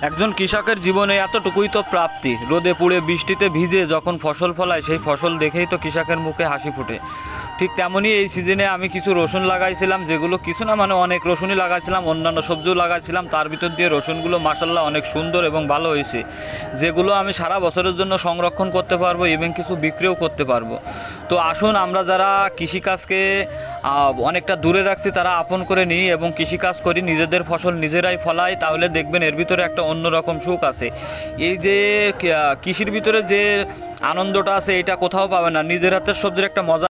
একজন কৃষকের জীবনে এতটুকুই তো প্রাপ্তি, রোদে পুড়ে বৃষ্টিতে ভিজে যখন ফসল ফলায় সেই ফসল দেখেই তো কৃষকের মুখে হাসি ফোটে। ঠিক তেমনই এই সিজনে আমি কিছু রসুন লাগাইছিলাম, যেগুলো কিছু না মানে অনেক রসুনই লাগাইছিলাম, অন্যান্য সবজিও লাগাইছিলাম। তার ভিতর দিয়ে রসুনগুলো মাশাল্লাহ অনেক সুন্দর এবং ভালো হয়েছে, যেগুলো আমি সারা বছরের জন্য সংরক্ষণ করতে পারবো এবং কিছু বিক্রিও করতে পারবো। তো আসুন আমরা যারা কৃষিকাজকে অনেকটা দূরে রাখছি তারা আপন করে নিই এবং কৃষিকাজ করি, নিজেদের ফসল নিজেরাই ফলাই, তাহলে দেখবেন এর ভিতরে একটা অন্যরকম সুখ আছে। এই যে কৃষির ভিতরে যে আনন্দটা আছে এটা কোথাও পাবে না, নিজের হাতের সবজির একটা মজা।